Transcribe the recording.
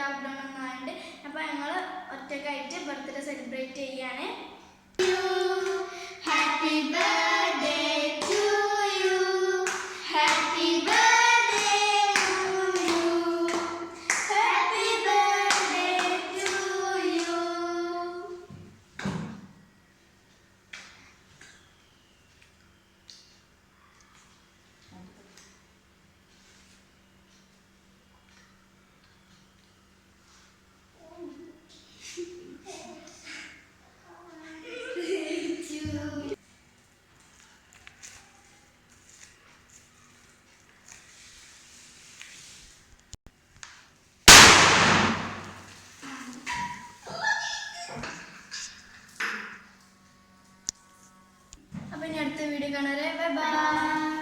Lockdown ഒന്നും ആയതുകൊണ്ട് അപ്പോൾ ഞങ്ങൾ ഒറ്റക്കായിട്ട് ബർത്ത്ഡേ സെലിബ്രേറ്റ് ചെയ്യാണ്. Happy birthday to you, happy birthday Munnu, happy birthday to you. അപ്പോൾ ഇനി അടുത്ത വീഡിയോ കാണാം. Bye by.